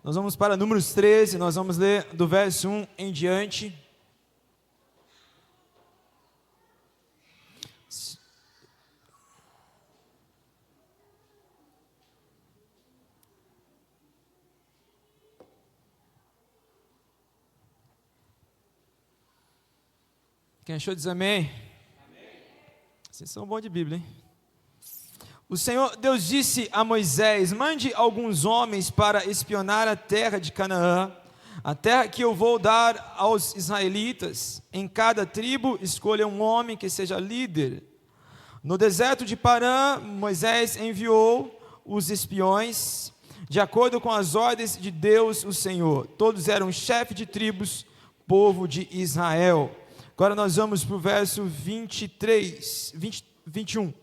Nós vamos para Números 13, nós vamos ler do verso 1 em diante. Quem achou diz amém? Amém. Vocês são bons de Bíblia, hein? O Senhor Deus disse a Moisés: mande alguns homens para espionar a terra de Canaã, a terra que eu vou dar aos israelitas. Em cada tribo escolha um homem que seja líder. No deserto de Parã, Moisés enviou os espiões, de acordo com as ordens de Deus, o Senhor. Todos eram chefes de tribos, povo de Israel. Agora nós vamos para o verso 21.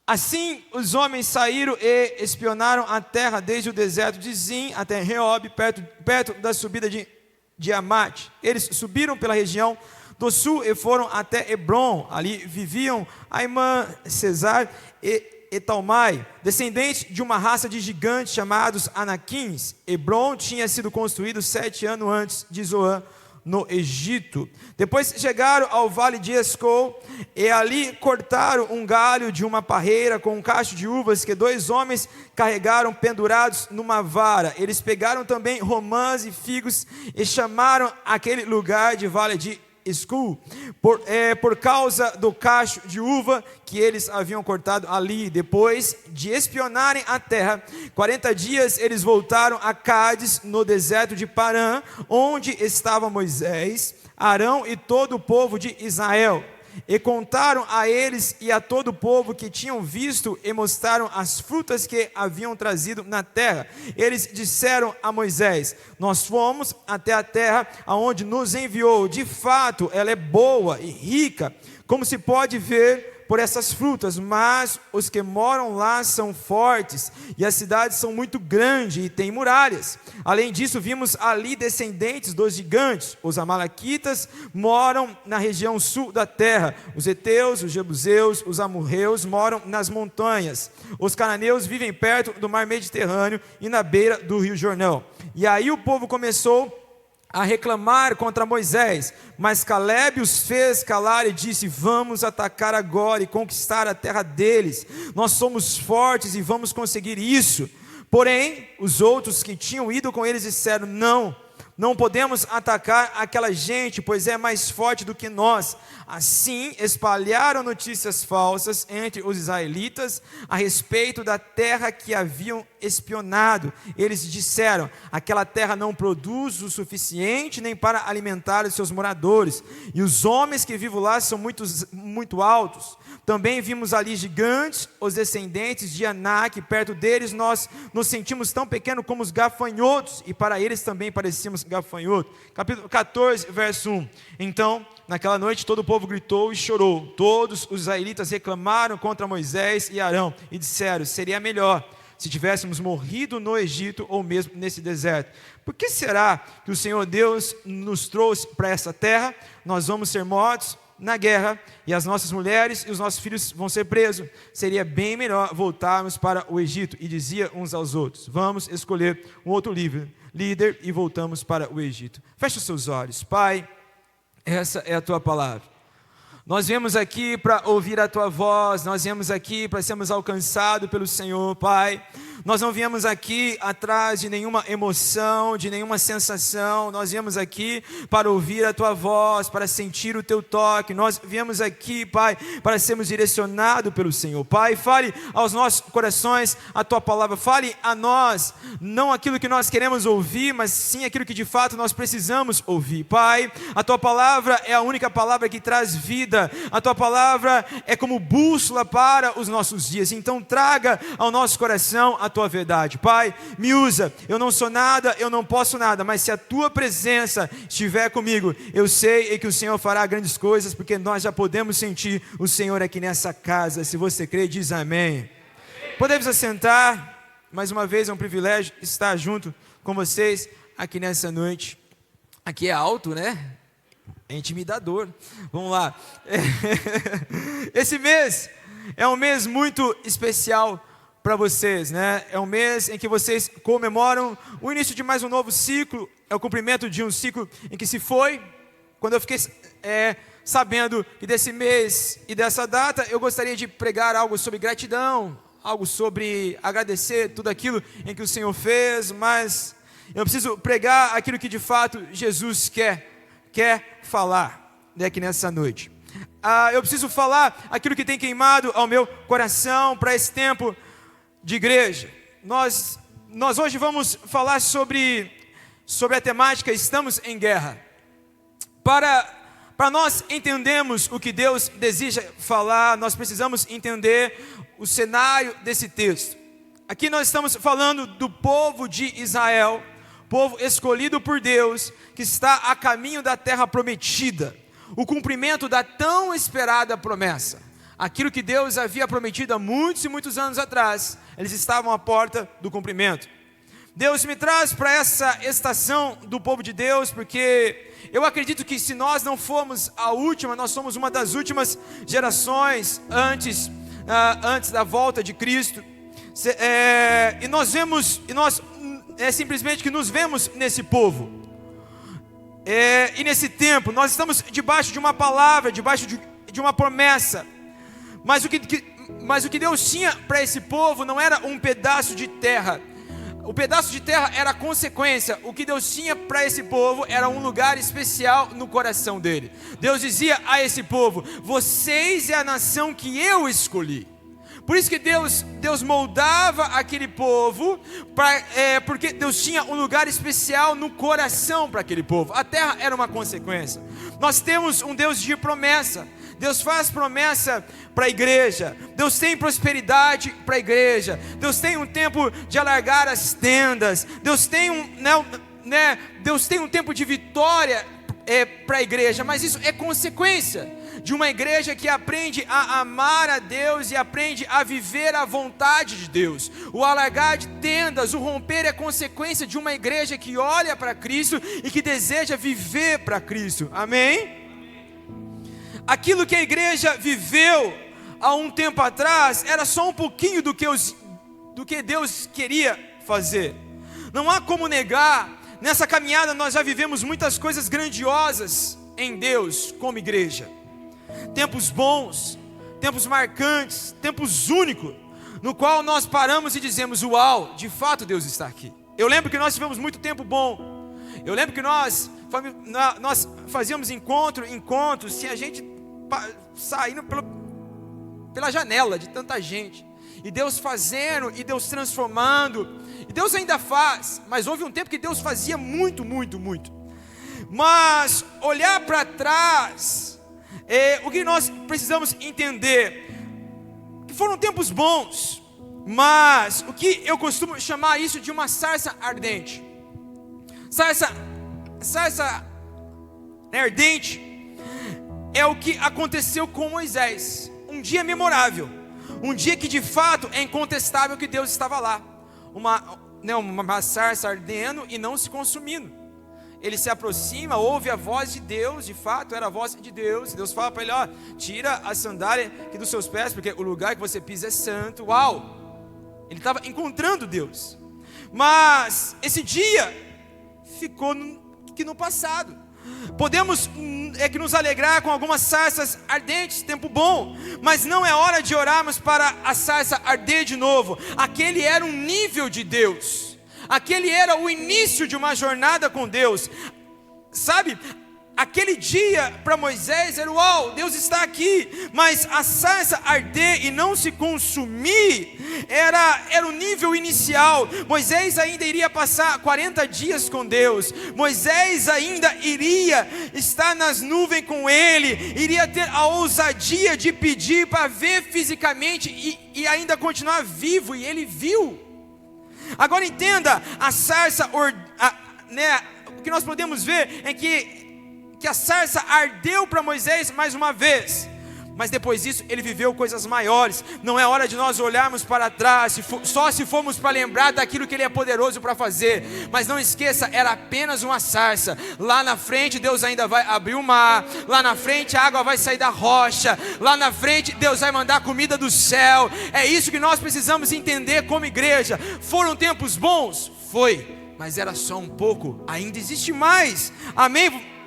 Assim os homens saíram e espionaram a terra desde o deserto de Zim até Reob, perto da subida de Amate. Eles subiram pela região do sul e foram até Hebron. Ali viviam Aimã, Cesar e Etalmai, descendentes de uma raça de gigantes chamados Anaquins. Hebron tinha sido construído 7 anos antes de Zoan, no Egito. Depois chegaram ao vale de Escol e ali cortaram um galho de uma parreira com um cacho de uvas que 2 homens carregaram pendurados numa vara. Eles pegaram também romãs e figos e chamaram aquele lugar de vale de Escol, por causa do cacho de uva que eles haviam cortado ali. Depois de espionarem a terra 40 dias, eles voltaram a Cádiz, no deserto de Parã, onde estava Moisés, Arão e todo o povo de Israel. E contaram a eles e a todo o povo que tinham visto e mostraram as frutas que haviam trazido na terra. Eles disseram a Moisés: nós fomos até a terra aonde nos enviou. De fato, ela é boa e rica, como se pode ver por essas frutas, mas os que moram lá são fortes, e as cidades são muito grandes e têm muralhas. Além disso, vimos ali descendentes dos gigantes. Os amalequitas moram na região sul da terra. Os heteus, os jebuseus, os amorreus moram nas montanhas. Os cananeus vivem perto do mar Mediterrâneo e na beira do rio Jordão. E aí o povo começou a reclamar contra Moisés, mas Calebe os fez calar e disse: vamos atacar agora e conquistar a terra deles. Nós somos fortes e vamos conseguir isso. Porém, os outros que tinham ido com eles disseram: não podemos atacar aquela gente, pois é mais forte do que nós. Assim, espalharam notícias falsas entre os israelitas a respeito da terra que haviam espionado. Eles disseram: aquela terra não produz o suficiente nem para alimentar os seus moradores, e os homens que vivem lá são muito altos. Também vimos ali gigantes, os descendentes de Anak. Perto deles nós nos sentimos tão pequenos como os gafanhotos, e para eles também parecíamos gafanhotos. Capítulo 14, verso 1. Então, naquela noite todo o povo gritou e chorou. Todos os israelitas reclamaram contra Moisés e Arão e disseram: seria melhor se tivéssemos morrido no Egito ou mesmo nesse deserto. Por que será que o Senhor Deus nos trouxe para essa terra? Nós vamos ser mortos na guerra, e as nossas mulheres e os nossos filhos vão ser presos. Seria bem melhor voltarmos para o Egito. E dizia uns aos outros: vamos escolher um outro líder e voltamos para o Egito. Feche os seus olhos. Pai, essa é a tua palavra. Nós viemos aqui para ouvir a tua voz, nós viemos aqui para sermos alcançados pelo Senhor, Pai. Nós não viemos aqui atrás de nenhuma emoção, de nenhuma sensação. Nós viemos aqui para ouvir a tua voz, para sentir o teu toque. Nós viemos aqui, Pai, para sermos direcionados pelo Senhor. Pai, fale aos nossos corações a tua palavra. Fale a nós, não aquilo que nós queremos ouvir, mas sim aquilo que de fato nós precisamos ouvir. Pai, a tua palavra é a única palavra que traz vida. A tua palavra é como bússola para os nossos dias. Então traga ao nosso coração a tua verdade. Pai, me usa. Eu não sou nada, eu não posso nada, mas se a tua presença estiver comigo, eu sei que o Senhor fará grandes coisas, porque nós já podemos sentir o Senhor aqui nessa casa. Se você crê, diz amém. Podemos assentar. Mais uma vez é um privilégio estar junto com vocês aqui nessa noite. Aqui é alto, né? É intimidador. Vamos lá. Esse mês é um mês muito especial para vocês, né? É um mês em que vocês comemoram o início de mais um novo ciclo, é o cumprimento de um ciclo em que se foi. Quando eu fiquei sabendo que desse mês e dessa data, eu gostaria de pregar algo sobre gratidão, algo sobre agradecer tudo aquilo em que o Senhor fez, mas eu preciso pregar aquilo que de fato Jesus quer falar aqui nessa noite. Eu preciso falar aquilo que tem queimado ao meu coração para esse tempo de igreja. Nós hoje vamos falar sobre a temática Estamos em Guerra. Para nós entendermos o que Deus deseja falar, nós precisamos entender o cenário desse texto. Aqui nós estamos falando do povo de Israel, povo escolhido por Deus, que está a caminho da terra prometida, o cumprimento da tão esperada promessa. Aquilo que Deus havia prometido há muitos e muitos anos atrás, eles estavam à porta do cumprimento. Deus me traz para essa estação do povo de Deus, porque eu acredito que se nós não formos a última, nós somos uma das últimas gerações antes da volta de Cristo. E nós simplesmente que nos vemos nesse povo. E nesse tempo, nós estamos debaixo de uma palavra, debaixo de uma promessa. Mas o que Deus tinha para esse povo não era um pedaço de terra. O pedaço de terra era a consequência. O que Deus tinha para esse povo era um lugar especial no coração dele. Deus dizia a esse povo: vocês é a nação que eu escolhi. Por isso que Deus moldava aquele povo, porque Deus tinha um lugar especial no coração para aquele povo. A terra era uma consequência. Nós temos um Deus de promessa. Deus faz promessa para a igreja. Deus tem prosperidade para a igreja. Deus tem um tempo de alargar as tendas. Deus tem um tempo de vitória para a igreja. Mas isso é consequência de uma igreja que aprende a amar a Deus e aprende a viver a vontade de Deus. O alargar de tendas, o romper é consequência de uma igreja que olha para Cristo e que deseja viver para Cristo. Amém? Aquilo que a igreja viveu há um tempo atrás era só um pouquinho do que Deus queria fazer. Não há como negar, nessa caminhada nós já vivemos muitas coisas grandiosas em Deus como igreja. Tempos bons, tempos marcantes, tempos únicos, no qual nós paramos e dizemos: uau, de fato Deus está aqui. Eu lembro que nós tivemos muito tempo bom. Eu lembro que nós fazíamos encontros, tinha gente saindo pela janela de tanta gente, e Deus fazendo, e Deus transformando, e Deus ainda faz, mas houve um tempo que Deus fazia muito. Mas olhar para trás, o que nós precisamos entender, que foram tempos bons, mas o que eu costumo chamar isso de uma sarça ardente. Sarça ardente é o que aconteceu com Moisés. Um dia memorável, um dia que de fato é incontestável que Deus estava lá. Uma sarça ardendo e não se consumindo. Ele se aproxima, ouve a voz de Deus, de fato era a voz de Deus. Deus fala para ele: ó, tira a sandália aqui dos seus pés, porque o lugar que você pisa é santo. Uau! Ele estava encontrando Deus. Mas esse dia ficou no passado. Podemos que nos alegrar com algumas sarças ardentes, tempo bom, mas não é hora de orarmos para a sarça arder de novo. Aquele era um nível de Deus, aquele era o início de uma jornada com Deus, sabe? Aquele dia para Moisés era: uau, Deus está aqui. Mas a sarça arder e não se consumir era o nível inicial. Moisés ainda iria passar 40 dias com Deus. Moisés ainda iria estar nas nuvens com Ele. Iria ter a ousadia de pedir para ver fisicamente e ainda continuar vivo. E ele viu. Agora entenda, a sarça, o que nós podemos ver é que a sarça ardeu para Moisés mais uma vez. mas depois disso ele viveu coisas maiores. Não é hora de nós olharmos para trás, só se formos para lembrar daquilo que ele é poderoso para fazer. Mas não esqueça, era apenas uma sarça. Lá na frente Deus ainda vai abrir o mar, lá na frente a água vai sair da rocha, lá na frente Deus vai mandar comida do céu. É isso que nós precisamos entender como igreja. Foram tempos bons? Foi, mas era só um pouco, ainda existe mais. Amém?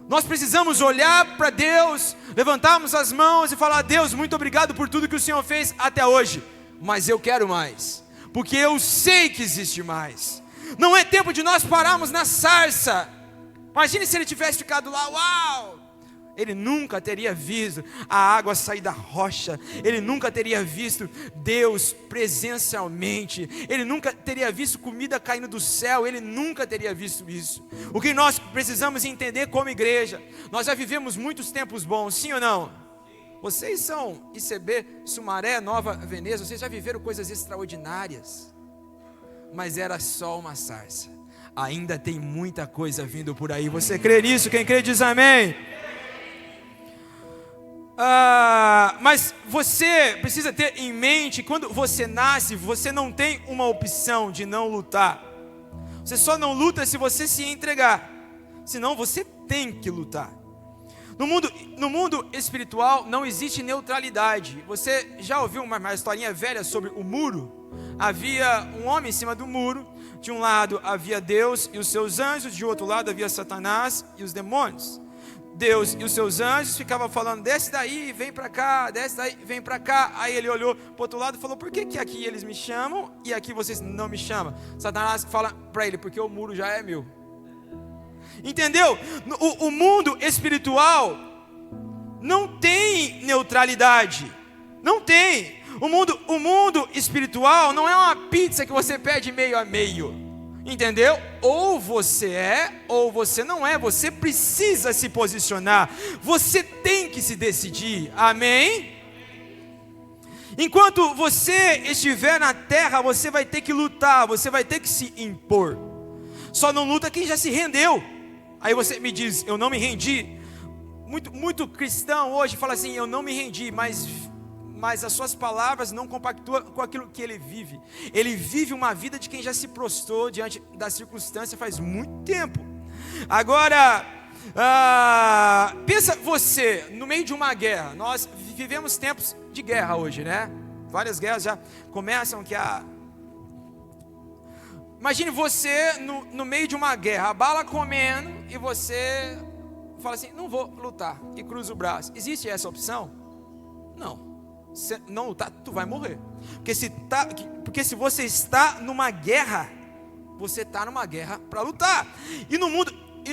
Nós precisamos olhar para Deus, levantarmos as mãos e falar: Deus, muito obrigado por tudo que o Senhor fez até hoje, mas eu quero mais, porque eu sei que existe mais. Não é tempo de nós pararmos na sarça. Imagine se ele tivesse ficado lá, uau! Ele nunca teria visto a água sair da rocha, ele nunca teria visto Deus presencialmente, ele nunca teria visto comida caindo do céu, ele nunca teria visto isso. O que nós precisamos entender como igreja, nós já vivemos muitos tempos bons, sim ou não? Vocês são ICB, Sumaré, Nova Veneza, vocês já viveram coisas extraordinárias, mas era só uma sarça. Ainda tem muita coisa vindo por aí. Você crê nisso? Quem crê diz amém. Mas você precisa ter em mente, quando você nasce, você não tem uma opção de não lutar. Você só não luta se você se entregar, senão você tem que lutar. No mundo espiritual não existe neutralidade. Você já ouviu uma historinha velha sobre o muro? Havia um homem em cima do muro. De um lado havia Deus e os seus anjos, de outro lado havia Satanás e os demônios. Deus e os seus anjos ficavam falando: desce daí, vem para cá, desce daí, vem para cá. Aí ele olhou para o outro lado e falou: por que aqui eles me chamam e aqui vocês não me chamam? Satanás fala para ele: porque o muro já é meu. Entendeu? O mundo espiritual não tem neutralidade. Não tem. O mundo espiritual não é uma pizza que você pede meio a meio. Entendeu? Ou você é, ou você não é. Você precisa se posicionar. Você tem que se decidir. Amém? Enquanto você estiver na terra, você vai ter que lutar. Você vai ter que se impor. Só não luta quem já se rendeu. Aí você me diz: eu não me rendi. Muito cristão hoje fala assim: eu não me rendi, mas as suas palavras não compactuam com aquilo que ele vive. Ele vive uma vida de quem já se prostrou diante da circunstância faz muito tempo. Agora, pensa você, no meio de uma guerra. Nós vivemos tempos de guerra hoje, né? Várias guerras já começam Imagine você no meio de uma guerra, a bala comendo, e você fala assim: não vou lutar, e cruza o braço. Existe essa opção? Não. Se não lutar, tu vai morrer. Porque se você está numa guerra, você está numa guerra para lutar. E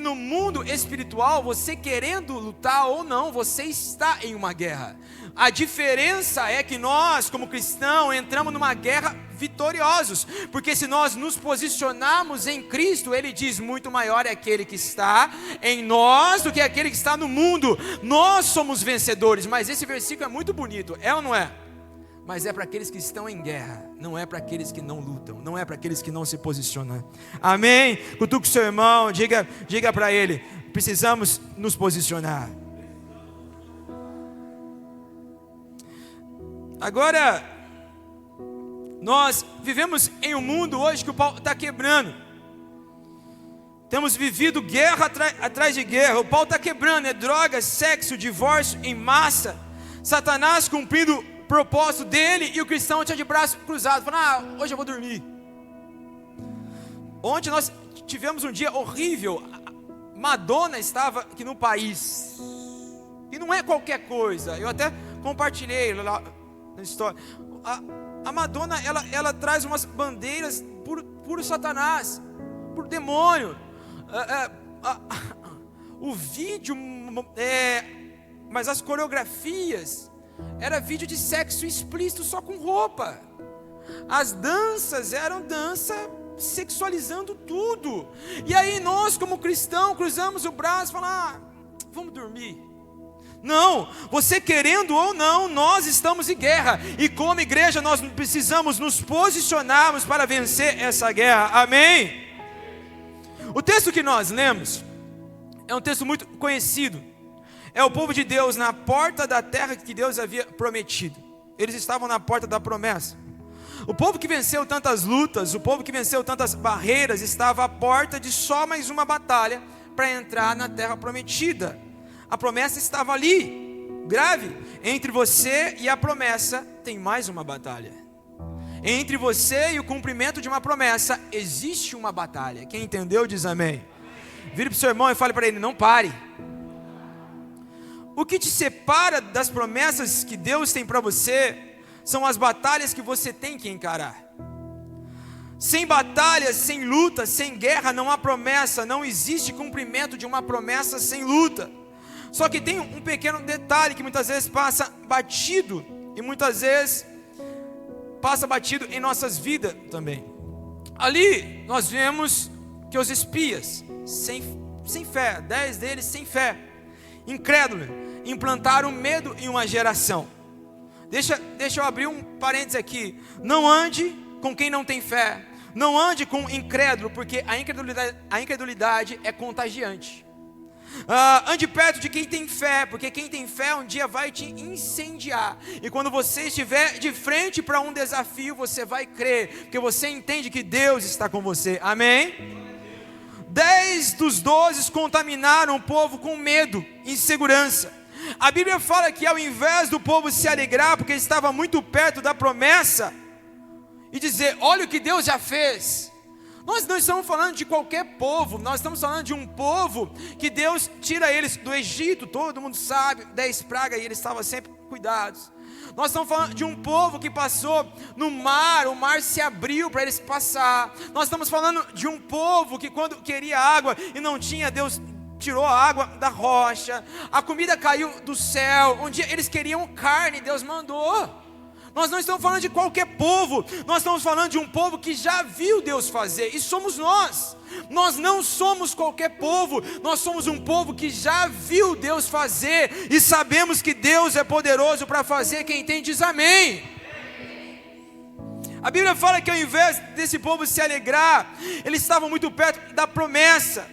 no mundo espiritual, você querendo lutar ou não, você está em uma guerra. A diferença é que nós, como cristãos, entramos numa guerra vitoriosos, porque se nós nos posicionarmos em Cristo, Ele diz: muito maior é aquele que está em nós do que aquele que está no mundo. Nós somos vencedores. Mas esse versículo é muito bonito, é ou não é? Mas é para aqueles que estão em guerra, não é para aqueles que não lutam, não é para aqueles que não se posicionam. Amém? Cutuque o seu irmão, diga para ele: precisamos nos posicionar. Agora, nós vivemos em um mundo hoje que o pau está quebrando. Temos vivido guerra atrás de guerra. O pau está quebrando. É droga, sexo, divórcio em massa. Satanás cumprindo o propósito dele e o cristão tinha de braço cruzado, falando: hoje eu vou dormir. Ontem nós tivemos um dia horrível. Madonna estava aqui no país. E não é qualquer coisa. Eu até compartilhei lá na história. A Madonna, ela traz umas bandeiras por Satanás, por demônio. O vídeo, mas as coreografias, era vídeo de sexo explícito só com roupa. As danças eram dança sexualizando tudo. E aí nós, como cristãos, cruzamos o braço e falamos: vamos dormir. Não, você querendo ou não, nós estamos em guerra. E como igreja nós precisamos nos posicionarmos para vencer essa guerra. Amém? O texto que nós lemos é um texto muito conhecido. é o povo de Deus na porta da terra que Deus havia prometido. Eles estavam na porta da promessa. O povo que venceu tantas lutas, o povo que venceu tantas barreiras, estava à porta de só mais uma batalha para entrar na terra prometida. A promessa estava ali, grave. Entre você e a promessa tem mais uma batalha. Entre você e o cumprimento de uma promessa existe uma batalha. Quem entendeu diz amém. Vire para o seu irmão e fale para ele: não pare. O que te separa das promessas que Deus tem para você são as batalhas que você tem que encarar. Sem batalhas, sem luta, sem guerra não há promessa. Não existe cumprimento de uma promessa sem luta. Só que tem um pequeno detalhe que muitas vezes passa batido, e muitas vezes passa batido em nossas vidas também. Ali nós vemos que os espias sem fé, 10 deles sem fé, incrédulos, implantaram medo em uma geração. Deixa eu abrir um parênteses aqui. Não ande com quem não tem fé. Não ande com incrédulo, porque a incredulidade é contagiante. Ande perto de quem tem fé, porque quem tem fé um dia vai te incendiar. E quando você estiver de frente para um desafio, você vai crer, porque você entende que Deus está com você. Amém? 10 dos 12 contaminaram o povo com medo, insegurança. A Bíblia fala que ao invés do povo se alegrar porque estava muito perto da promessa e dizer: olha o que Deus já fez. Nós não estamos falando de qualquer povo, nós estamos falando de um povo que Deus tira eles do Egito, todo mundo sabe, 10 pragas, e eles estavam sempre cuidados. Nós estamos falando de um povo que passou no mar, o mar se abriu para eles passar. Nós estamos falando de um povo que quando queria água e não tinha, Deus tirou a água da rocha, a comida caiu do céu. Um dia eles queriam carne, Deus mandou. Nós não estamos falando de qualquer povo, nós estamos falando de um povo que já viu Deus fazer, e somos nós. Nós não somos qualquer povo, nós somos um povo que já viu Deus fazer, e sabemos que Deus é poderoso para fazer. Quem tem diz amém. A Bíblia fala que ao invés desse povo se alegrar, eles estavam muito perto da promessa.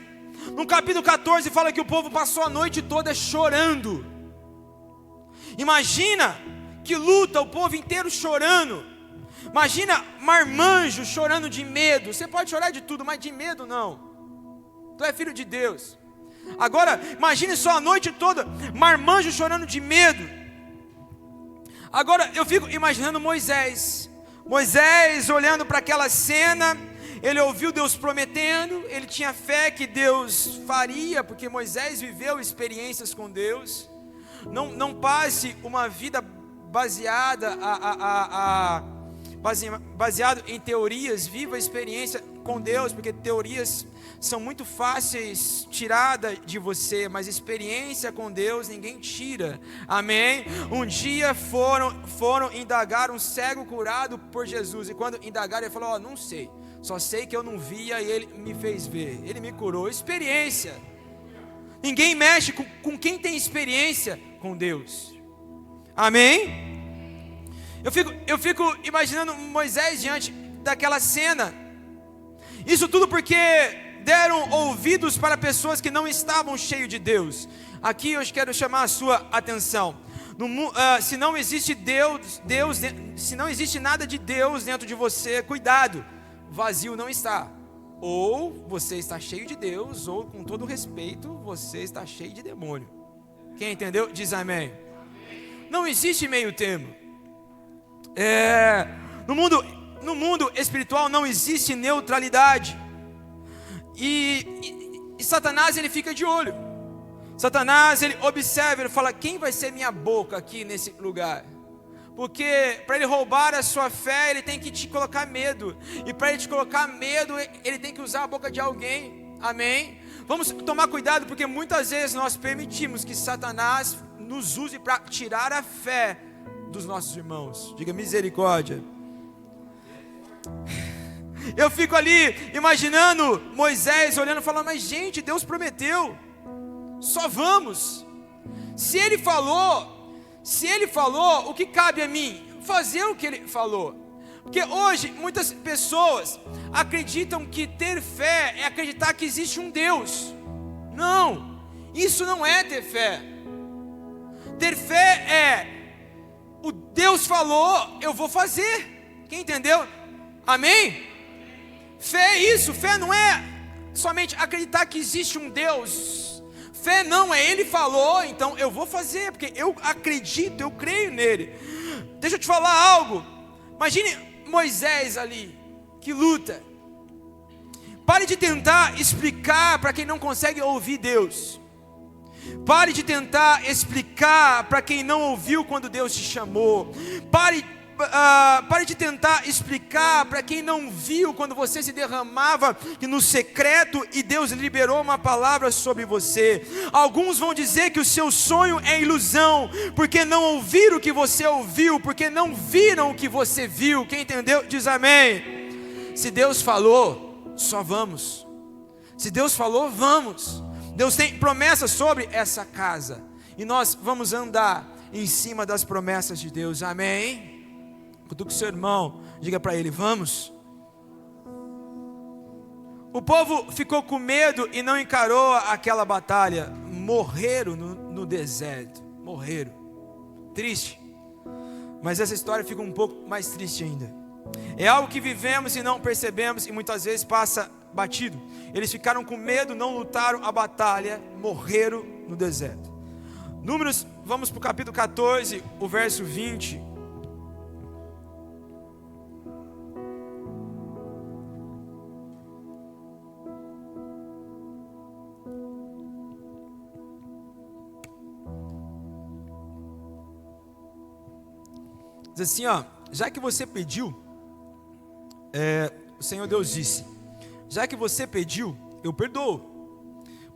No capítulo 14 fala que o povo passou a noite toda chorando. Imagina que luta, o povo inteiro chorando. Imagina marmanjo chorando de medo. Você pode chorar de tudo, mas de medo não. Tu é filho de Deus. Agora, imagine só a noite toda marmanjo chorando de medo. Agora, eu fico imaginando Moisés olhando para aquela cena. Ele ouviu Deus prometendo, ele tinha fé que Deus faria, porque Moisés viveu experiências com Deus. Não passe uma vida baseado em teorias. Viva a experiência com Deus, porque teorias são muito fáceis tiradas de você, mas experiência com Deus ninguém tira. Amém? Um dia foram indagar um cego curado por Jesus, e quando indagaram ele falou: não sei, só sei que eu não via e ele me fez ver, ele me curou. Experiência. Ninguém mexe com quem tem experiência com Deus. Amém? Eu fico imaginando Moisés diante daquela cena. Isso tudo porque deram ouvidos para pessoas que não estavam cheios de Deus. Aqui eu quero chamar a sua atenção. Se não existe se não existe nada de Deus dentro de você, cuidado, vazio não está. Ou você está cheio de Deus, ou com todo respeito, você está cheio de demônio. Quem entendeu, diz amém. Não existe meio termo. No mundo espiritual não existe neutralidade. E Satanás, ele fica de olho. Satanás, ele observa, ele fala: quem vai ser minha boca aqui nesse lugar? Porque para ele roubar a sua fé, ele tem que te colocar medo. E para ele te colocar medo, ele tem que usar a boca de alguém. Amém? Vamos tomar cuidado, porque muitas vezes nós permitimos que Satanás nos use para tirar a fé dos nossos irmãos. Diga misericórdia. Eu fico ali imaginando Moisés olhando e falando: mas gente, Deus prometeu, só vamos. Se ele falou, o que cabe a mim? Fazer o que ele falou. Porque hoje muitas pessoas acreditam que ter fé é acreditar que existe um Deus. Não, isso não é ter fé. Ter fé é, o Deus falou, eu vou fazer. Quem entendeu? Amém? Fé é isso, fé não é somente acreditar que existe um Deus. Fé não é, Ele falou, então eu vou fazer, porque eu acredito, eu creio nele. Deixa eu te falar algo. Imagine Moisés ali, que luta. Pare de tentar explicar para quem não consegue ouvir Deus. Pare de tentar explicar para quem não ouviu quando Deus te chamou. Pare de tentar explicar para quem não viu quando você se derramava no secreto e Deus liberou uma palavra sobre você. Alguns vão dizer que o seu sonho é ilusão, porque não ouviram o que você ouviu, porque não viram o que você viu. Quem entendeu, diz amém. Se Deus falou, só vamos. Se Deus falou, vamos. Deus tem promessas sobre essa casa, e nós vamos andar em cima das promessas de Deus, amém? Cutuque o seu irmão, diga para ele, vamos. O povo ficou com medo e não encarou aquela batalha, morreram no deserto, morreram, triste, mas essa história fica um pouco mais triste ainda. É algo que vivemos e não percebemos, e muitas vezes passa batido. Eles ficaram com medo, não lutaram a batalha, morreram no deserto. Números, vamos para o capítulo 14, o verso 20. Diz assim, ó, já que você pediu, o Senhor Deus disse, já que você pediu, eu perdoo,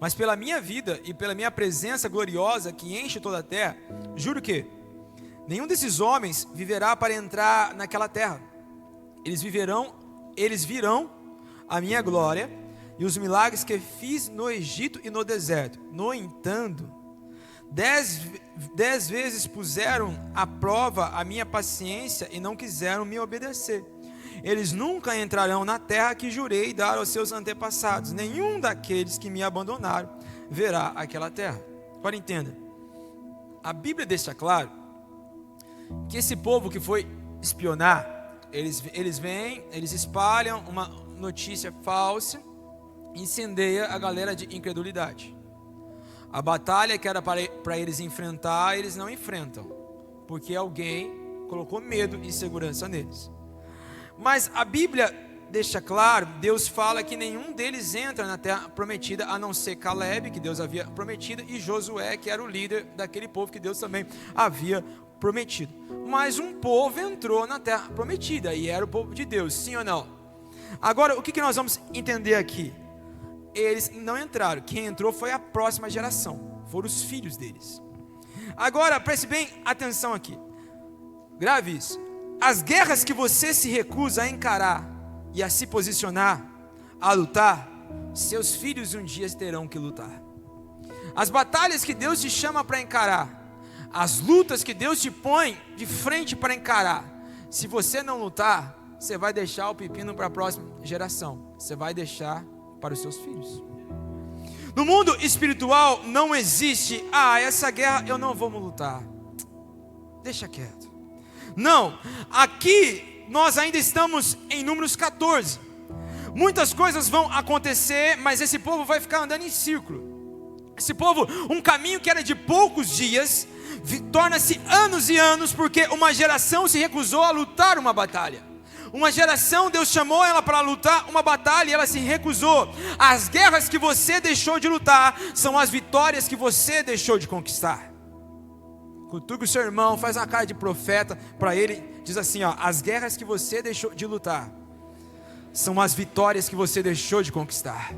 mas pela minha vida e pela minha presença gloriosa que enche toda a terra, juro que nenhum desses homens viverá para entrar naquela terra. Eles virão a minha glória e os milagres que fiz no Egito e no deserto. No entanto, 10 vezes puseram à prova a minha paciência e não quiseram me obedecer. Eles nunca entrarão na terra que jurei dar aos seus antepassados. Nenhum daqueles que me abandonaram verá aquela terra. Agora entenda, a Bíblia deixa claro que esse povo que foi espionar, eles vêm, eles espalham uma notícia falsa, incendeia a galera de incredulidade. A batalha que era para eles enfrentar, eles não enfrentam, porque alguém colocou medo e insegurança neles. Mas a Bíblia deixa claro, Deus fala que nenhum deles entra na terra prometida, a não ser Caleb, que Deus havia prometido, e Josué, que era o líder daquele povo que Deus também havia prometido. Mas um povo entrou na terra prometida, e era o povo de Deus, sim ou não? Agora, o que nós vamos entender aqui? Eles não entraram, quem entrou foi a próxima geração, foram os filhos deles. Agora, preste bem atenção aqui, grave isso. As guerras que você se recusa a encarar e a se posicionar, a lutar, seus filhos um dia terão que lutar. As batalhas que Deus te chama para encarar, as lutas que Deus te põe de frente para encarar, se você não lutar, você vai deixar o pepino para a próxima geração, você vai deixar para os seus filhos. No mundo espiritual não existe, essa guerra eu não vou lutar, deixa quieto. Não, aqui nós ainda estamos em Números 14. Muitas coisas vão acontecer, mas esse povo vai ficar andando em círculo. Esse povo, um caminho que era de poucos dias, torna-se anos e anos, porque uma geração se recusou a lutar uma batalha. Uma geração, Deus chamou ela para lutar uma batalha e ela se recusou. As guerras que você deixou de lutar são as vitórias que você deixou de conquistar. Cutuca o seu irmão, faz uma cara de profeta para ele, diz assim, ó, as guerras que você deixou de lutar são as vitórias que você deixou de conquistar.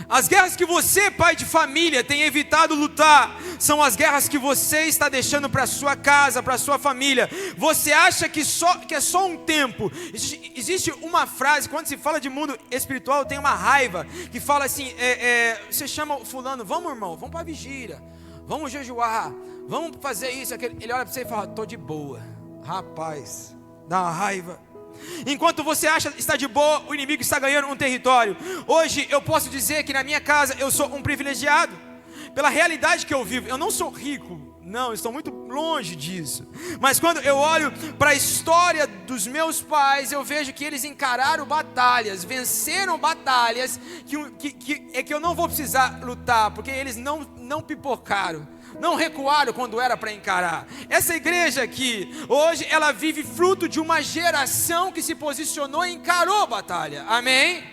As guerras que você, pai de família, tem evitado lutar são as guerras que você está deixando para sua casa, para sua família. Você acha que é só um tempo. Existe uma frase, quando se fala de mundo espiritual, tem uma raiva, que fala assim, você chama o fulano, vamos irmão, vamos para a vigília, vamos jejuar, vamos fazer isso, aquele. Ele olha para você e fala, estou de boa. Rapaz, dá uma raiva. Enquanto você acha que está de boa, o inimigo está ganhando um território. Hoje eu posso dizer que na minha casa eu sou um privilegiado. pela realidade que eu vivo. Eu não sou rico, não, estou muito longe disso. Mas quando eu olho para a história dos meus pais, eu vejo que eles encararam batalhas, venceram batalhas que eu não vou precisar lutar, porque eles não pipocaram, não recuaram quando era para encarar. Essa igreja aqui, hoje, ela vive fruto de uma geração que se posicionou e encarou a batalha. Amém?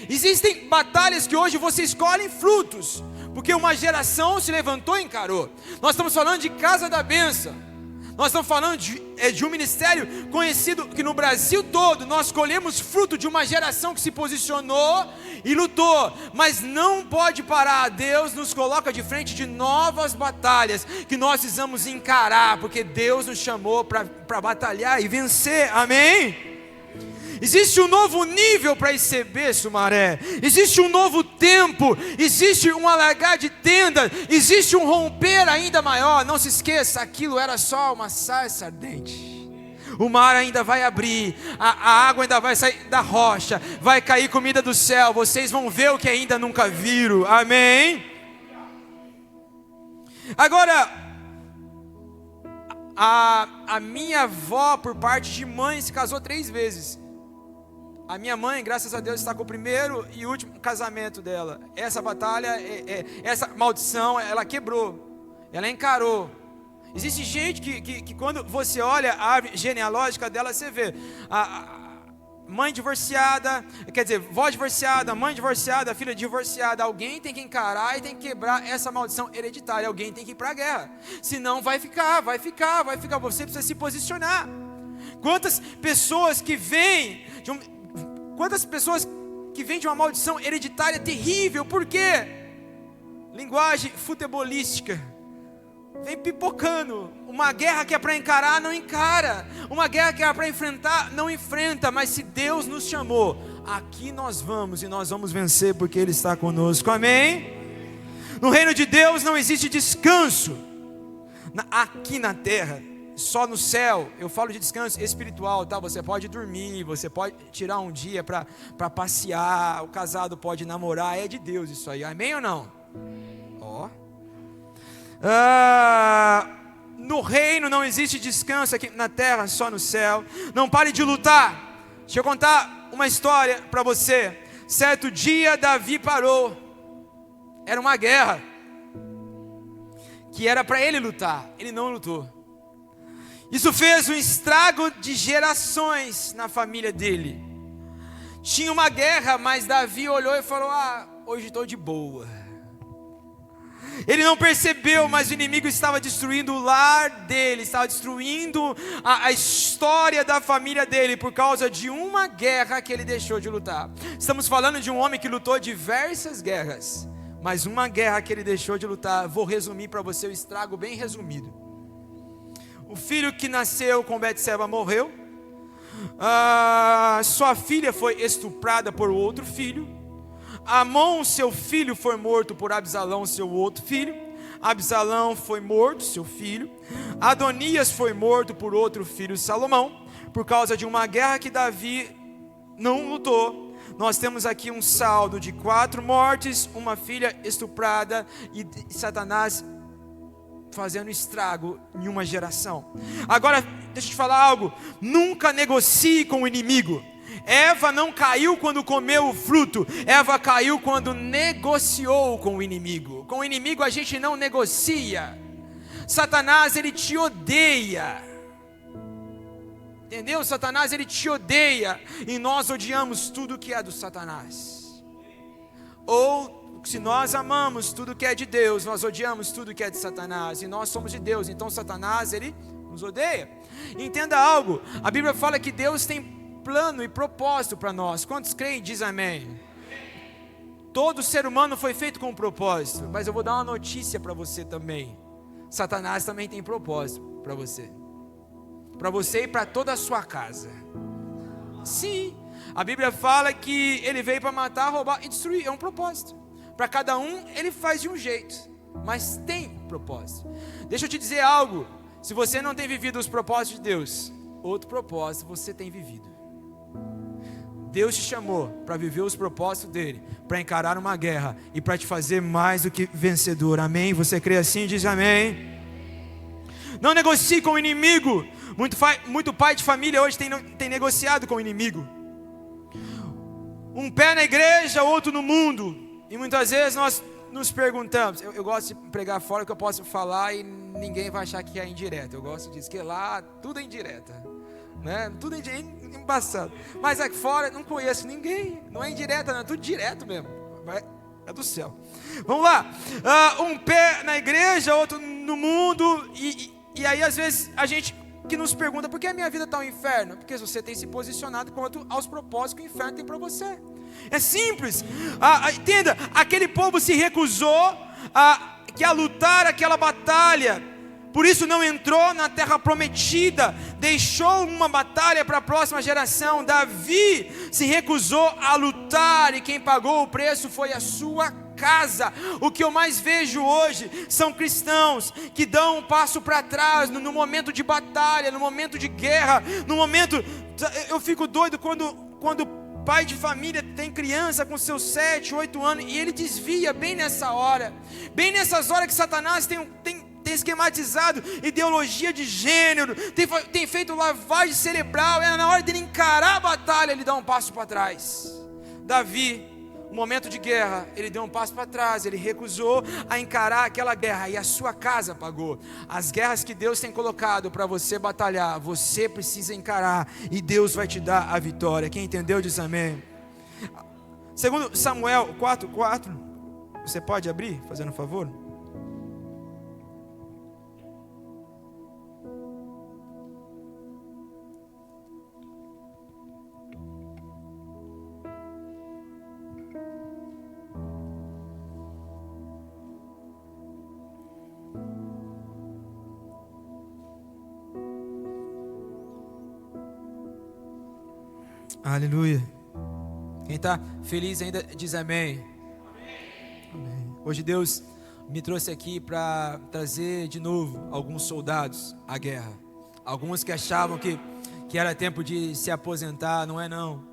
Existem batalhas que hoje você escolhe frutos, porque uma geração se levantou e encarou. Nós estamos falando de Casa da Bênção. Nós estamos falando de um ministério conhecido que no Brasil todo nós colhemos fruto de uma geração que se posicionou e lutou. Mas não pode parar. Deus nos coloca de frente de novas batalhas que nós precisamos encarar, porque Deus nos chamou para batalhar e vencer. Amém? Existe um novo nível para ICB Sumaré, existe um novo tempo, existe um alargar de tenda, existe um romper ainda maior. Não se esqueça, aquilo era só uma sarça ardente. O mar ainda vai abrir, a água ainda vai sair da rocha, vai cair comida do céu, vocês vão ver o que ainda nunca viram. Amém? Agora, a minha avó, por parte de mãe, se casou 3 vezes. A minha mãe, graças a Deus, está com o primeiro e último casamento dela. Essa batalha, essa maldição, ela quebrou, ela encarou. Existe gente que quando você olha a árvore genealógica dela, você vê a mãe divorciada, quer dizer, vó divorciada, mãe divorciada, filha divorciada. Alguém tem que encarar e tem que quebrar essa maldição hereditária. Alguém tem que ir para a guerra, senão vai ficar. Você precisa se posicionar. Quantas pessoas que vêm de uma maldição hereditária terrível? Por quê? Linguagem futebolística. Vem pipocando. Uma guerra que é para encarar, não encara. Uma guerra que é para enfrentar, não enfrenta. Mas se Deus nos chamou, aqui nós vamos e nós vamos vencer, porque Ele está conosco. Amém? No reino de Deus não existe descanso aqui na terra. Só no céu. Eu falo de descanso espiritual, tá? Você pode dormir, você pode tirar um dia para passear, o casado pode namorar, é de Deus isso aí, amém ou não? Ó. No reino não existe descanso aqui na terra, só no céu. Não pare de lutar. Deixa eu contar uma história para você. Certo dia Davi parou. Era uma guerra que era para ele lutar, ele não lutou. Isso fez um estrago de gerações na família dele. Tinha uma guerra, mas Davi olhou e falou: hoje estou de boa. Ele não percebeu, mas o inimigo estava destruindo o lar dele, estava destruindo a história da família dele, por causa de uma guerra que ele deixou de lutar. Estamos falando de um homem que lutou diversas guerras, mas uma guerra que ele deixou de lutar. Vou resumir para você o estrago bem resumido. O filho que nasceu com Betseba morreu. Sua filha foi estuprada por outro filho. Amon, seu filho, foi morto por Absalão, seu outro filho. Absalão foi morto, seu filho. Adonias foi morto por outro filho, Salomão, por causa de uma guerra que Davi não lutou. Nós temos aqui um saldo de 4 mortes, uma filha estuprada e Satanás fazendo estrago em uma geração. Agora, deixa eu te falar algo. Nunca negocie com o inimigo. Eva não caiu quando comeu o fruto. Eva caiu quando negociou com o inimigo. Com o inimigo a gente não negocia. Satanás, ele te odeia. Entendeu? Satanás, ele te odeia. E nós odiamos tudo que é do Satanás. Ou se nós amamos tudo que é de Deus, nós odiamos tudo que é de Satanás. E nós somos de Deus, então Satanás, ele nos odeia. Entenda algo, a Bíblia fala que Deus tem plano e propósito para nós. Quantos creem? Diz amém. Todo ser humano foi feito com um propósito. Mas eu vou dar uma notícia para você também. Satanás também tem propósito para você. Para você e para toda a sua casa. Sim, a Bíblia fala que ele veio para matar, roubar e destruir. É um propósito. Para cada um ele faz de um jeito, mas tem propósito. Deixa eu te dizer algo. Se você não tem vivido os propósitos de Deus, outro propósito você tem vivido. Deus te chamou para viver os propósitos dele, para encarar uma guerra e para te fazer mais do que vencedor. Amém? Você crê assim? Diz amém. Não negocie com o inimigo. Muito pai de família hoje tem negociado com o inimigo. Um pé na igreja, outro no mundo. E muitas vezes nós nos perguntamos. Eu gosto de pregar fora que eu posso falar e ninguém vai achar que é indireta. Eu gosto disso, que lá tudo é indireta, né? Tudo é embaçado. Mas aqui fora não conheço ninguém. Não é indireta, não, é tudo direto mesmo. É do céu. Vamos lá. Um pé na igreja, outro no mundo. E aí às vezes a gente que nos pergunta: por que a minha vida está um inferno? Porque você tem se posicionado quanto aos propósitos que o inferno tem para você. É simples. Entenda, aquele povo se recusou a lutar aquela batalha. Por isso não entrou na terra prometida. Deixou uma batalha para a próxima geração. Davi se recusou a lutar, e quem pagou o preço foi a sua casa. O que eu mais vejo hoje são cristãos que dão um passo para trás no momento de batalha, no momento de guerra, no momento... Eu fico doido quando pai de família tem criança com seus 7, 8 anos e ele desvia bem nessa hora. Bem nessas horas que Satanás tem esquematizado ideologia de gênero, tem feito lavagem cerebral. É na hora dele encarar a batalha, ele dá um passo para trás. Davi, no momento de guerra, ele deu um passo para trás, ele recusou a encarar aquela guerra, e a sua casa pagou. As guerras que Deus tem colocado para você batalhar, você precisa encarar, e Deus vai te dar a vitória. Quem entendeu diz amém. Segundo Samuel 4:4, você pode abrir, fazendo um favor? Aleluia. Quem está feliz ainda diz amém. Amém. Hoje Deus me trouxe aqui para trazer de novo alguns soldados à guerra. Alguns que achavam que era tempo de se aposentar. Não é não.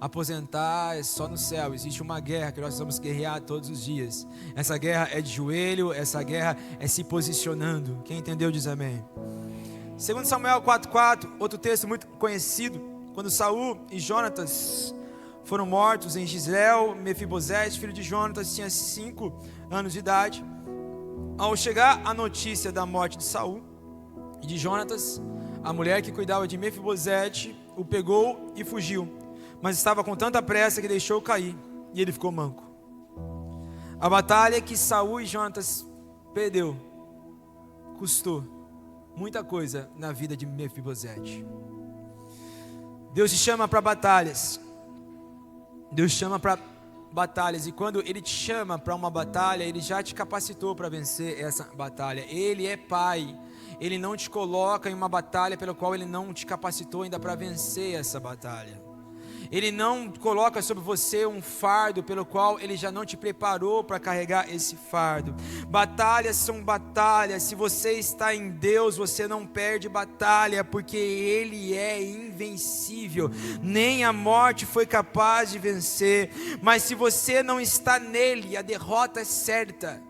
Aposentar é só no céu. Existe uma guerra que nós vamos guerrear todos os dias. Essa guerra é de joelho. Essa guerra é se posicionando. Quem entendeu diz amém. Segundo Samuel 4:4, outro texto muito conhecido. Quando Saul e Jonatas foram mortos em Gisrael, Mefibosete, filho de Jonatas, tinha 5 anos de idade. Ao chegar a notícia da morte de Saul e de Jonatas, a mulher que cuidava de Mefibosete o pegou e fugiu, mas estava com tanta pressa que deixou cair, e ele ficou manco. A batalha que Saul e Jonatas perdeu custou muita coisa na vida de Mefibosete. Deus te chama para batalhas. Deus te chama para batalhas. E quando Ele te chama para uma batalha, Ele já te capacitou para vencer essa batalha. Ele é Pai. Ele não te coloca em uma batalha pela qual Ele não te capacitou ainda para vencer essa batalha. Ele não coloca sobre você um fardo pelo qual Ele já não te preparou para carregar esse fardo. Batalhas são batalhas. Se você está em Deus, você não perde batalha, porque Ele é invencível. Nem a morte foi capaz de vencer. Mas se você não está nele, a derrota é certa.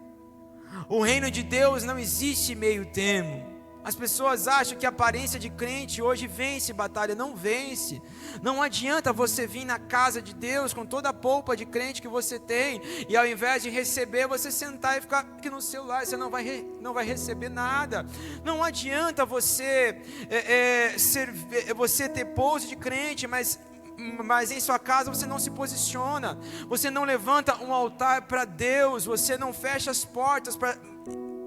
O reino de Deus não existe meio termo. As pessoas acham que a aparência de crente hoje vence batalha. Não vence. Não adianta você vir na casa de Deus com toda a polpa de crente que você tem, e ao invés de receber, você sentar e ficar aqui no celular. Você não vai receber nada. Não adianta você você ter pose de crente, mas em sua casa você não se posiciona. Você não levanta um altar para Deus. Você não fecha as portas para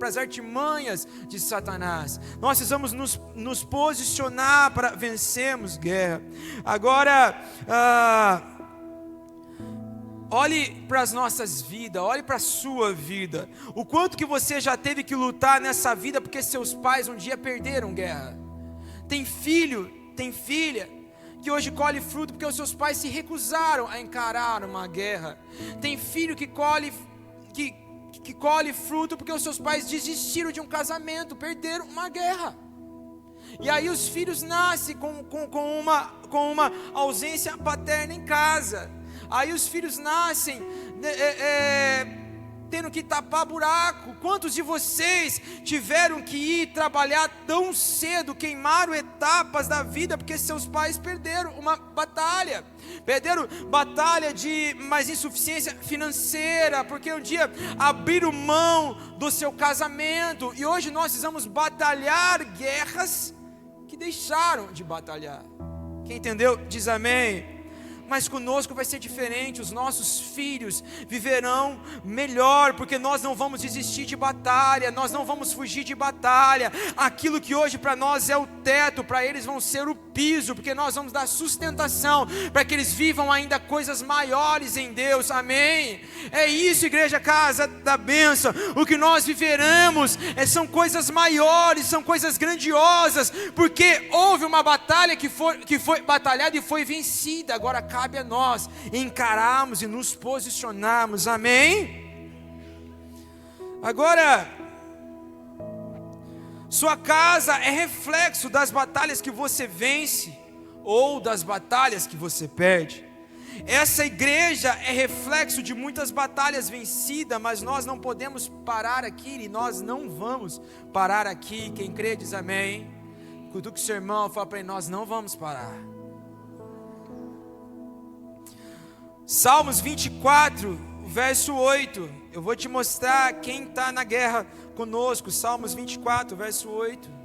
as artimanhas de Satanás. Nós precisamos nos posicionar para vencermos guerra. Agora, olhe para as nossas vidas, olhe para a sua vida. O quanto que você já teve que lutar nessa vida porque seus pais um dia perderam guerra. Tem filho, tem filha que hoje colhe fruto porque os seus pais se recusaram a encarar uma guerra. Tem filho que colhe fruto porque os seus pais desistiram de um casamento, perderam uma guerra. E aí os filhos nascem com com uma ausência paterna em casa. Aí os filhos nascem tendo que tapar buraco. Quantos de vocês tiveram que ir trabalhar tão cedo, queimaram etapas da vida, porque seus pais perderam uma batalha? Perderam batalha de mais insuficiência financeira, porque um dia abriram mão do seu casamento, e hoje nós precisamos batalhar guerras que deixaram de batalhar. Quem entendeu, diz amém. Mas conosco vai ser diferente, os nossos filhos viverão melhor, porque nós não vamos desistir de batalha, nós não vamos fugir de batalha. Aquilo que hoje para nós é o teto, para eles vão ser o piso, porque nós vamos dar sustentação, para que eles vivam ainda coisas maiores em Deus, amém? É isso, igreja, casa da bênção, o que nós viveremos são coisas maiores, são coisas grandiosas, porque houve uma batalha que foi batalhada e foi vencida. Agora cabe a nós encararmos e nos posicionarmos, amém? Agora, sua casa é reflexo das batalhas que você vence ou das batalhas que você perde. Essa igreja é reflexo de muitas batalhas vencidas, mas nós não podemos parar aqui, e nós não vamos parar aqui. Quem crê diz amém. Cutuque o seu irmão, fala para ele: nós não vamos parar. Salmos 24, verso 8. Eu vou te mostrar quem está na guerra conosco. Salmos 24, verso 8.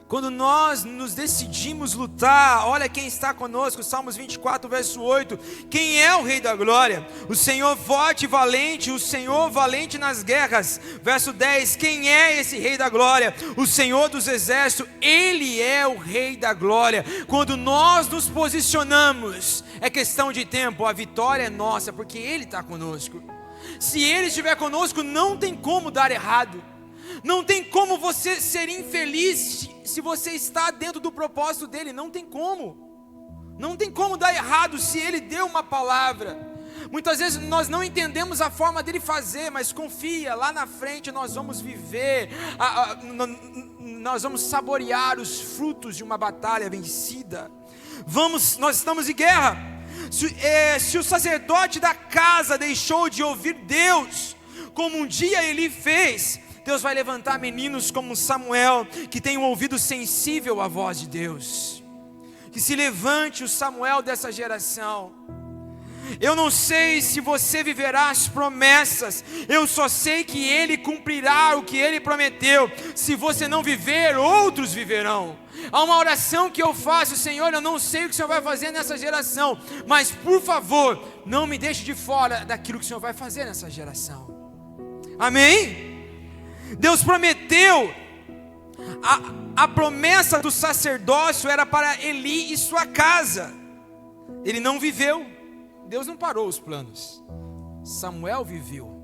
Quando nós nos decidimos lutar, olha quem está conosco, Salmos 24, verso 8. Quem é o Rei da Glória? O Senhor forte e valente, o Senhor valente nas guerras. Verso 10, quem é esse Rei da Glória? O Senhor dos Exércitos, Ele é o Rei da Glória. Quando nós nos posicionamos, é questão de tempo, a vitória é nossa, porque Ele está conosco. Se Ele estiver conosco, não tem como dar errado. Não tem como você ser infeliz se você está dentro do propósito dele. Não tem como. Não tem como dar errado se ele deu uma palavra. Muitas vezes nós não entendemos a forma dele fazer, mas confia, lá na frente nós vamos viver, nós vamos saborear os frutos de uma batalha vencida. Nós estamos em guerra. Se o sacerdote da casa deixou de ouvir Deus, como um dia ele fez, Deus vai levantar meninos como Samuel, que tem um ouvido sensível à voz de Deus. Que se levante o Samuel dessa geração. Eu não sei se você viverá as promessas, eu só sei que Ele cumprirá o que Ele prometeu. Se você não viver, outros viverão. Há uma oração que eu faço: Senhor, eu não sei o que o Senhor vai fazer nessa geração, mas por favor, não me deixe de fora daquilo que o Senhor vai fazer nessa geração. Amém? Deus prometeu, a promessa do sacerdócio era para Eli e sua casa. Ele não viveu. Deus não parou os planos. Samuel viveu.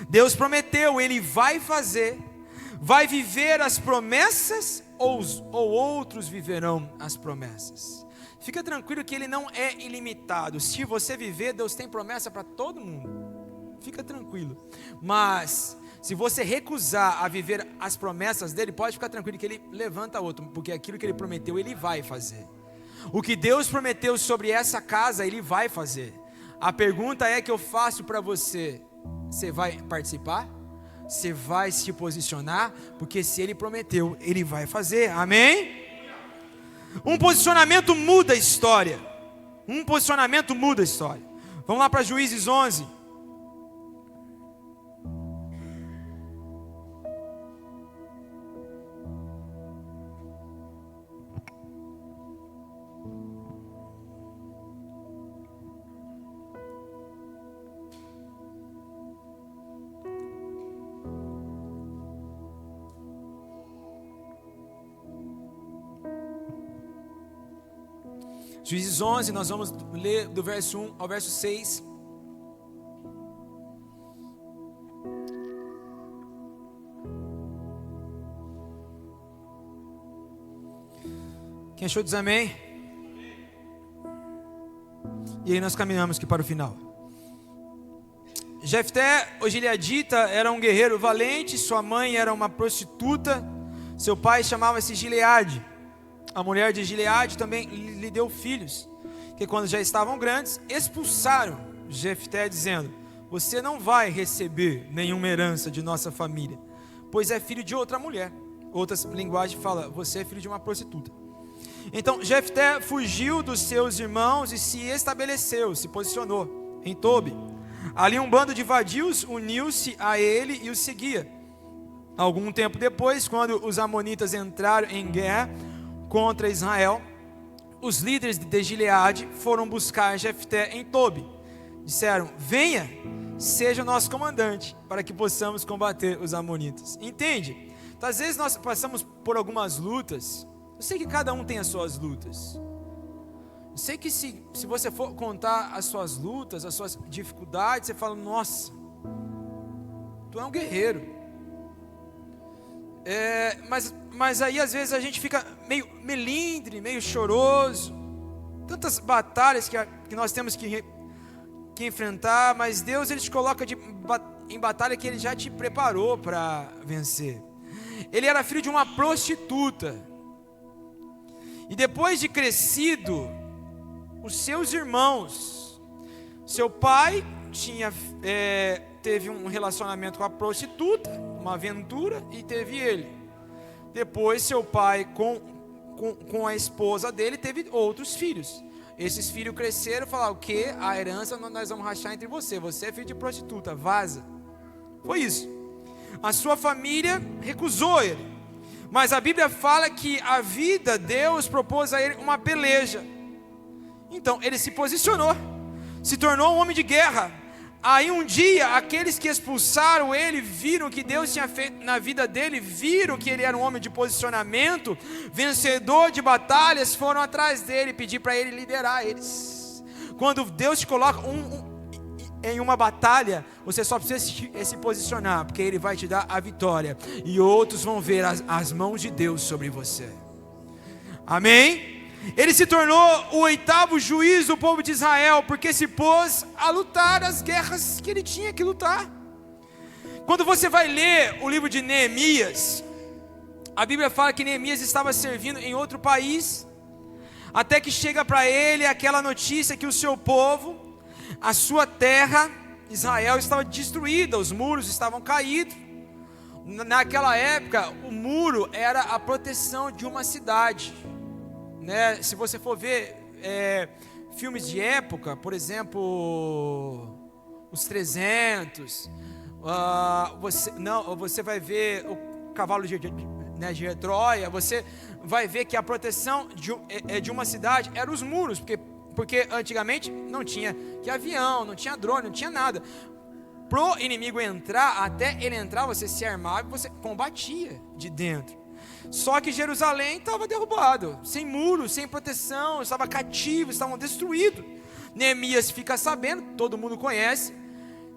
Deus prometeu, Ele vai fazer. Vai viver as promessas ou outros viverão as promessas. Fica tranquilo que Ele não é ilimitado. Se você viver, Deus tem promessa para todo mundo. Fica tranquilo. Mas se você recusar a viver as promessas dele, pode ficar tranquilo que Ele levanta outro, porque aquilo que Ele prometeu, Ele vai fazer. O que Deus prometeu sobre essa casa, Ele vai fazer. A pergunta é que eu faço para você: você vai participar? Você vai se posicionar? Porque se Ele prometeu, Ele vai fazer, amém? Um posicionamento muda a história. Um posicionamento muda a história. Vamos lá para Juízes 11. Juízes 11, nós vamos ler do verso 1 ao verso 6. Quem achou diz amém? E aí nós caminhamos aqui para o final. Jefté, o gileadita, era um guerreiro valente. Sua mãe era uma prostituta. Seu pai chamava-se Gileade. A mulher de Gileade também lhe deu filhos, que quando já estavam grandes, expulsaram Jefté, dizendo: você não vai receber nenhuma herança de nossa família, pois é filho de outra mulher. Outras linguagens falam: você é filho de uma prostituta. Então Jefté fugiu dos seus irmãos e se estabeleceu, se posicionou em Tobi. Ali um bando de vadios uniu-se a ele e o seguia. Algum tempo depois, quando os amonitas entraram em guerra contra Israel, os líderes de Gileade foram buscar Jefté em Tobi. Disseram: venha, seja nosso comandante, para que possamos combater os amonitas. Entende? Então, às vezes nós passamos por algumas lutas. Eu sei que cada um tem as suas lutas. Eu sei que se você for contar as suas lutas, as suas dificuldades, você fala: nossa, tu é um guerreiro. Mas aí às vezes a gente fica meio melindre, meio choroso. Tantas batalhas que nós temos que enfrentar, mas Deus, Ele te coloca em batalha que Ele já te preparou para vencer. Ele era filho de uma prostituta. E depois de crescido, os seus irmãos, seu pai teve um relacionamento com a prostituta, uma aventura, e teve ele. Depois seu pai com a esposa dele teve outros filhos. Esses filhos cresceram e falaram: o que? A herança nós vamos rachar entre você é filho de prostituta, vaza. Foi isso. A sua família recusou ele. Mas a Bíblia fala que a vida, Deus propôs a ele uma peleja. Então ele se posicionou, se tornou um homem de guerra. Aí um dia, aqueles que expulsaram ele, viram o que Deus tinha feito na vida dele, viram que ele era um homem de posicionamento, vencedor de batalhas, foram atrás dele, pedir para ele liderar eles. Quando Deus te coloca em uma batalha, você só precisa se posicionar, porque Ele vai te dar a vitória, e outros vão ver as mãos de Deus sobre você. Amém? Ele se tornou o 8º juiz do povo de Israel, porque se pôs a lutar as guerras que ele tinha que lutar. Quando você vai ler o livro de Neemias, a Bíblia fala que Neemias estava servindo em outro país, até que chega para ele aquela notícia que o seu povo, a sua terra, Israel, estava destruída, os muros estavam caídos. Naquela época, o muro era a proteção de uma cidade, né? Se você for ver filmes de época, por exemplo, Os 300, você vai ver o cavalo de Troia, você vai ver que a proteção de uma cidade era os muros, porque antigamente não tinha avião, não tinha drone, não tinha nada. Pro inimigo entrar, até ele entrar, você se armava e você combatia de dentro. Só que Jerusalém estava derrubado, sem muros, sem proteção, estava cativo, estavam destruídos. Neemias fica sabendo, todo mundo conhece,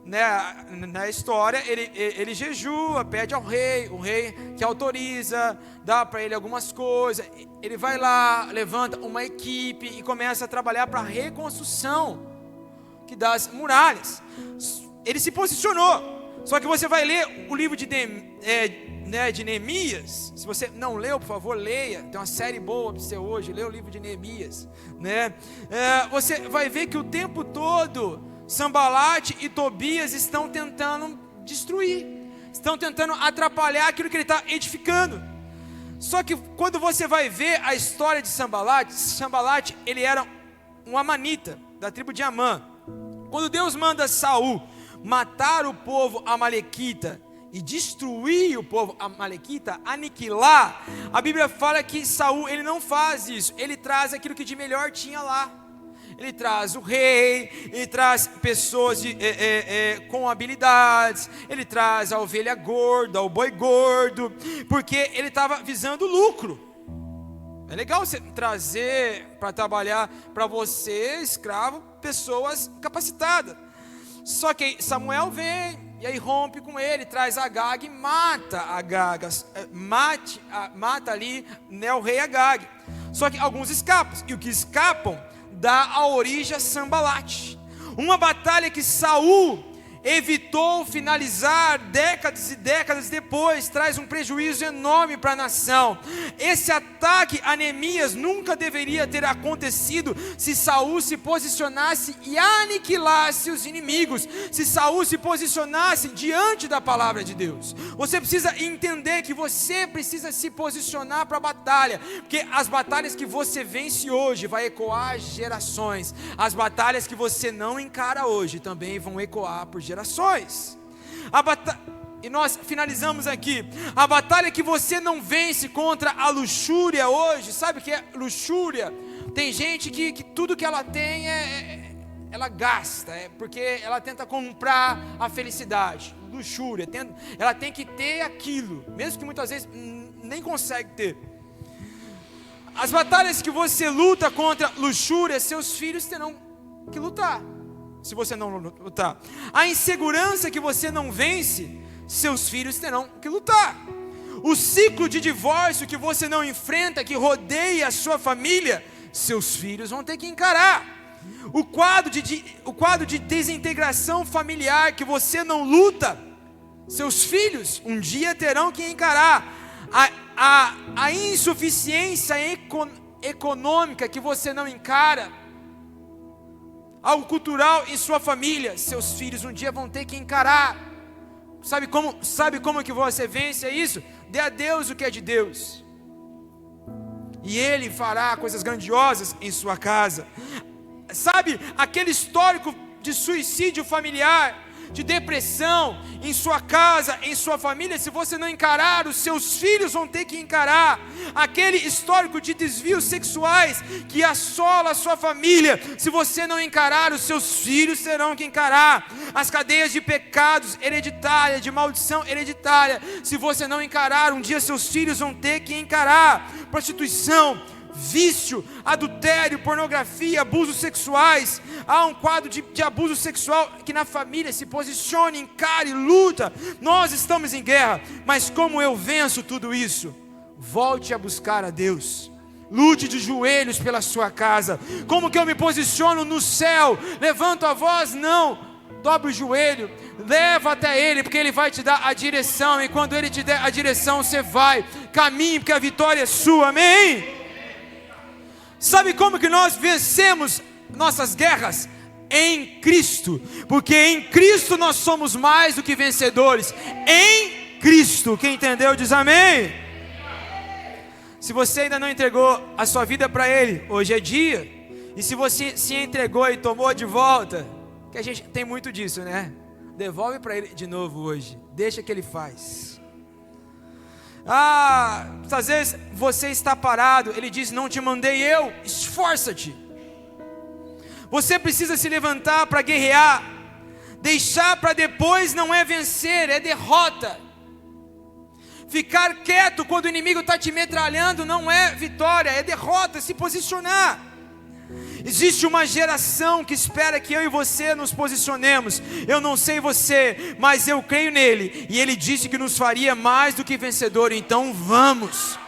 né, na história, ele jejua, pede ao rei, o rei que autoriza, dá para ele algumas coisas. Ele vai lá, levanta uma equipe e começa a trabalhar para a reconstrução das muralhas. Ele se posicionou. Só que você vai ler o livro de Neemias. Se você não leu, por favor, leia. Tem uma série boa para você hoje. Lê o livro de Neemias, né? Você vai ver que o tempo todo Sambalate e Tobias estão tentando destruir, estão tentando atrapalhar aquilo que ele está edificando. Só que quando você vai ver a história de Sambalate, ele era um amanita da tribo de Amã. Quando Deus manda Saul matar o povo amalequita e destruir o povo amalequita, aniquilar, a Bíblia fala que Saul, ele não faz isso, ele traz aquilo que de melhor tinha lá. Ele traz o rei, ele traz pessoas com habilidades, ele traz a ovelha gorda, o boi gordo, porque ele estava visando lucro. É legal você trazer para trabalhar para você, escravo, pessoas capacitadas. Só que Samuel vem e aí rompe com ele, traz Agag e mata Agag, mata ali, né, o rei Agag. Só que alguns escapam, e o que escapam dá a origem a Sambalate. Uma batalha que Saul evitou finalizar décadas e décadas depois, traz um prejuízo enorme para a nação. Esse ataque a Neemias nunca deveria ter acontecido se Saul se posicionasse e aniquilasse os inimigos, se Saul se posicionasse diante da palavra de Deus. Você precisa entender que você precisa se posicionar para a batalha, porque as batalhas que você vence hoje vai ecoar gerações, as batalhas que você não encara hoje também vão ecoar por gerações. E nós finalizamos aqui. A batalha que você não vence contra a luxúria hoje. Sabe o que é luxúria? Tem gente que tudo que ela tem ela gasta, porque ela tenta comprar a felicidade. Luxúria, ela tem que ter aquilo, mesmo que muitas vezes nem consegue ter. As batalhas que você luta contra luxúria, seus filhos terão que lutar, se você não lutar. A insegurança que você não vence, seus filhos terão que lutar. O ciclo de divórcio que você não enfrenta, que rodeia a sua família, seus filhos vão ter que encarar. O quadro de desintegração familiar que você não luta, seus filhos um dia terão que encarar. A insuficiência econômica que você não encara, algo cultural em sua família, seus filhos um dia vão ter que encarar. Sabe como que você vence isso? Dê a Deus o que é de Deus, e Ele fará coisas grandiosas em sua casa. Sabe, aquele histórico de suicídio familiar, de depressão em sua casa, em sua família, se você não encarar, os seus filhos vão ter que encarar. Aquele histórico de desvios sexuais que assola a sua família, se você não encarar, os seus filhos terão que encarar. As cadeias de pecados hereditárias, de maldição hereditária, se você não encarar, um dia seus filhos vão ter que encarar. Prostituição, vício, adultério, pornografia, abusos sexuais. Há um quadro de abuso sexual que na família se posicione, encare, luta. Nós estamos em guerra, mas como eu venço tudo isso? Volte a buscar a Deus. Lute de joelhos pela sua casa. Como que eu me posiciono no céu? Levanto a voz? Não. Dobre o joelho, leva até Ele, porque Ele vai te dar a direção, e quando Ele te der a direção, você vai, caminhe, porque a vitória é sua, amém? Sabe como que nós vencemos nossas guerras? Em Cristo, porque em Cristo nós somos mais do que vencedores. Em Cristo, quem entendeu diz amém. Se você ainda não entregou a sua vida para Ele, hoje é dia. E se você se entregou e tomou de volta, que a gente tem muito disso, né? Devolve para Ele de novo hoje, deixa que Ele faz. Às vezes você está parado, Ele diz: não te mandei eu, esforça-te. Você precisa se levantar para guerrear. Deixar para depois não é vencer, é derrota. Ficar quieto quando o inimigo está te metralhando não é vitória, é derrota. Se posicionar. Existe uma geração que espera que eu e você nos posicionemos. Eu não sei você, mas eu creio nele, e Ele disse que nos faria mais do que vencedor. Então vamos.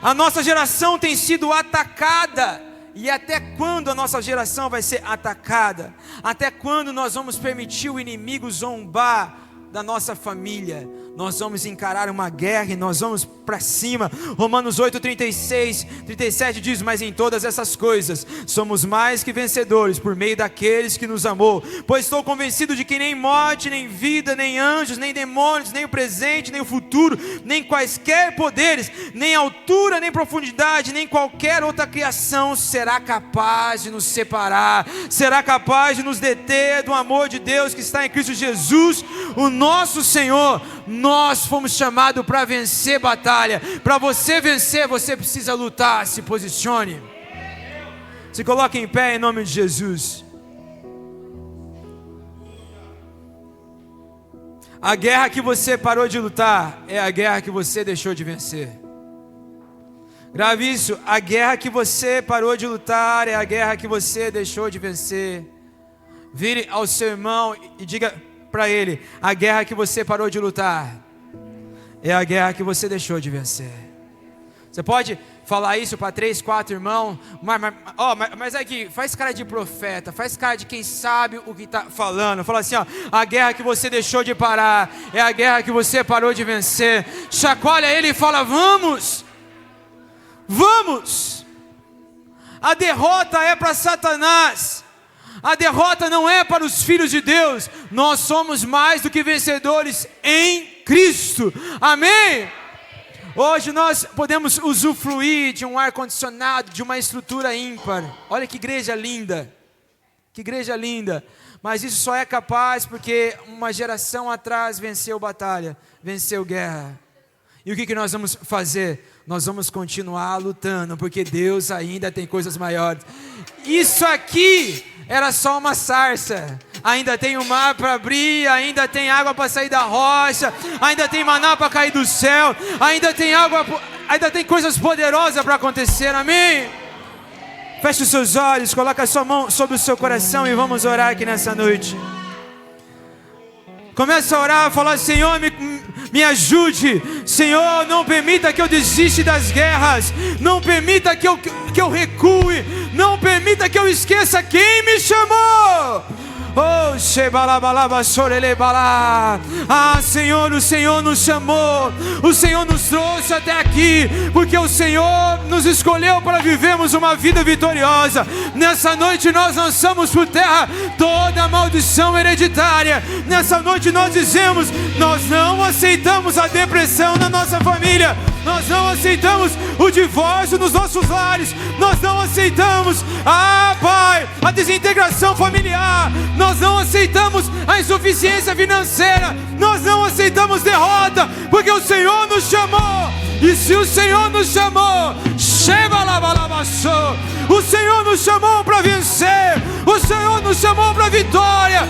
A nossa geração tem sido atacada. E até quando a nossa geração vai ser atacada? Até quando nós vamos permitir o inimigo zombar da nossa família? Nós vamos encarar uma guerra e nós vamos para cima. Romanos 8, 36, 37 diz: mas em todas essas coisas somos mais que vencedores por meio daqueles que nos amou. Pois estou convencido de que nem morte, nem vida, nem anjos, nem demônios, nem o presente, nem o futuro, nem quaisquer poderes, nem altura, nem profundidade, nem qualquer outra criação será capaz de nos separar, será capaz de nos deter do amor de Deus que está em Cristo Jesus, o nosso Senhor. Nós fomos chamados para vencer batalha. Para você vencer, você precisa lutar. Se posicione. Se coloque em pé em nome de Jesus. A guerra que você parou de lutar é a guerra que você deixou de vencer. Grave isso. A guerra que você parou de lutar é a guerra que você deixou de vencer. Vire ao seu irmão e diga para ele: a guerra que você parou de lutar é a guerra que você deixou de vencer. Você pode falar isso para 3, 4 irmãos, mas aqui, faz cara de profeta, faz cara de quem sabe o que está falando. Fala assim, ó, a guerra que você deixou de parar, é a guerra que você parou de vencer. Chacoalha ele e fala, vamos, vamos. A derrota é para Satanás, a derrota não é para os filhos de Deus. Nós somos mais do que vencedores em Cristo, amém? Hoje nós podemos usufruir de um ar-condicionado, de uma estrutura ímpar. Olha que igreja linda, que igreja linda. Mas isso só é capaz porque uma geração atrás venceu batalha, venceu guerra. E o que nós vamos fazer? Nós vamos continuar lutando, porque Deus ainda tem coisas maiores. Isso aqui era só uma sarça. Ainda tem o mar para abrir, ainda tem água para sair da rocha, ainda tem maná para cair do céu, ainda tem água, ainda tem coisas poderosas para acontecer, amém? Feche os seus olhos, coloque a sua mão sobre o seu coração e vamos orar aqui nessa noite. Começa a orar, falar, Senhor, me ajude. Senhor, não permita que eu desista das guerras. Não permita que eu recue. Não permita que eu esqueça quem me chamou. Oh, Senhor, o Senhor nos chamou, o Senhor nos trouxe até aqui, porque o Senhor nos escolheu para vivermos uma vida vitoriosa. Nessa noite nós lançamos por terra toda a maldição hereditária. Nessa noite nós dizemos, nós não aceitamos a depressão na nossa família, nós não aceitamos o divórcio nos nossos lares, nós não aceitamos, Pai, a desintegração familiar, nós não aceitamos a insuficiência financeira, nós não aceitamos derrota, porque o Senhor nos chamou. E se o Senhor nos chamou, o Senhor nos chamou para vencer, o Senhor nos chamou para vitória.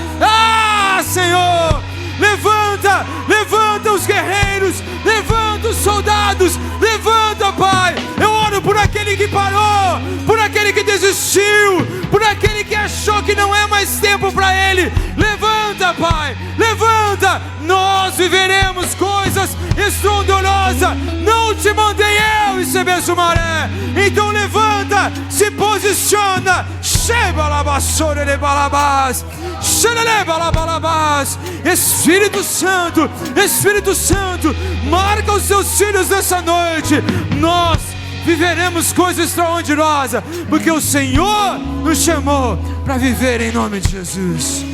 Senhor, levanta os guerreiros, levanta os soldados, levanta, Pai. Eu oro por aquele que parou, por aquele que desistiu, por aquele que achou que não é mais tempo para ele. Levanta, Pai, levanta. Nós viveremos coisas estrondorosas. Não te mandei eu, Isebeço Maré. Então levanta, se posiciona. Espírito Santo, Espírito Santo, marca os seus filhos nessa noite. Nós viveremos coisas extraordinosas, porque o Senhor nos chamou para viver em nome de Jesus.